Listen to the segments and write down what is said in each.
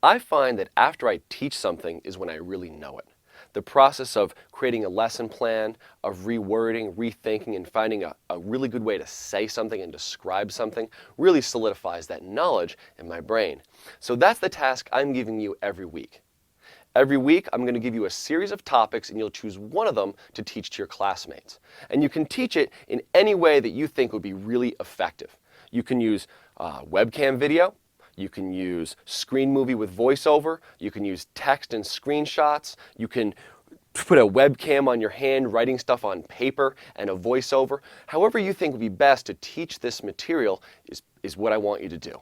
I find that after I teach something is when I really know it. The process of creating a lesson plan, of rewording, rethinking, and finding a really good way to say something and describe something really solidifies that knowledge in my brain. So that's the task I'm giving you every week. Every week, I'm going to give you a series of topics, and you'll choose one of them to teach to your classmates. And you can teach it in any way that you think would be really effective. You can use webcam video. You can use screen movie with voiceover. You can use text and screenshots. You can put a webcam on your hand, writing stuff on paper, and a voiceover. However you think would be best to teach this material is what I want you to do.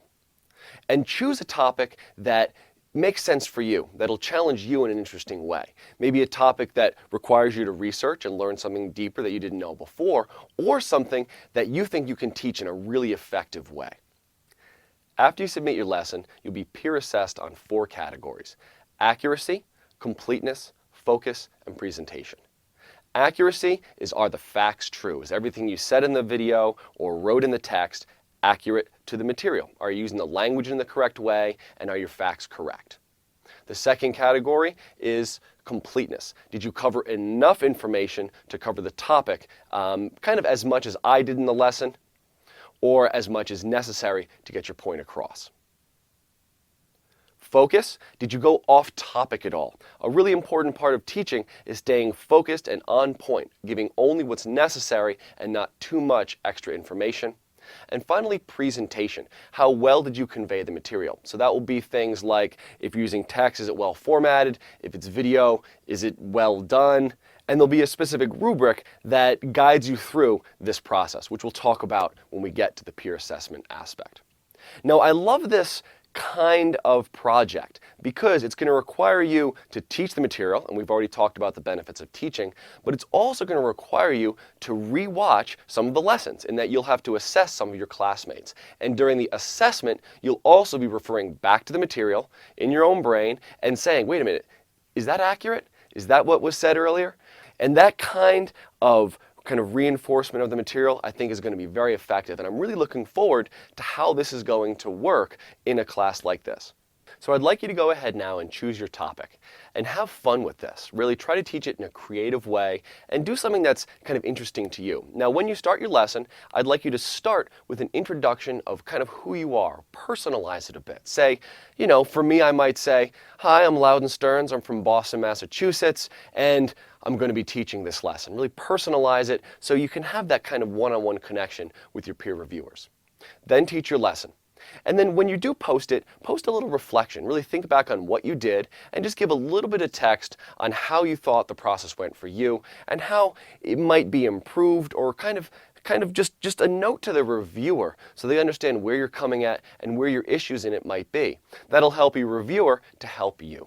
And choose a topic that makes sense for you, that'll challenge you in an interesting way. Maybe a topic that requires you to research and learn something deeper that you didn't know before, or something that you think you can teach in a really effective way. After you submit your lesson, you'll be peer assessed on 4 categories: accuracy, completeness, focus, and presentation. Accuracy is, are the facts true? Is everything you said in the video or wrote in the text accurate to the material? Are you using the language in the correct way, and are your facts correct? The second category is completeness. Did you cover enough information to cover the topic, kind of as much as I did in the lesson, or as much as necessary to get your point across? Focus. Did you go off topic at all? A really important part of teaching is staying focused and on point, giving only what's necessary and not too much extra information. And finally, presentation. How well did you convey the material? So that will be things like, if you're using text, is it well formatted? If it's video, is it well done? And there'll be a specific rubric that guides you through this process, which we'll talk about when we get to the peer assessment aspect. Now, I love this kind of project because it's going to require you to teach the material, and we've already talked about the benefits of teaching, but it's also going to require you to rewatch some of the lessons, in that you'll have to assess some of your classmates. And during the assessment, you'll also be referring back to the material in your own brain and saying, wait a minute, is that accurate? Is that what was said earlier? And that kind of reinforcement of the material, I think, is going to be very effective. And I'm really looking forward to how this is going to work in a class like this. So I'd like you to go ahead now and choose your topic and have fun with this. Really try to teach it in a creative way and do something that's kind of interesting to you. Now, when you start your lesson, I'd like you to start with an introduction of kind of who you are. Personalize it a bit. Say, for me, I might say, hi, I'm Loudon Stearns. I'm from Boston, Massachusetts, and I'm going to be teaching this lesson. Really personalize it so you can have that kind of one-on-one connection with your peer reviewers. Then teach your lesson. And then when you do post it, post a little reflection. Really think back on what you did and just give a little bit of text on how you thought the process went for you and how it might be improved, or kind of just a note to the reviewer so they understand where you're coming at and where your issues in it might be. That'll help your reviewer to help you.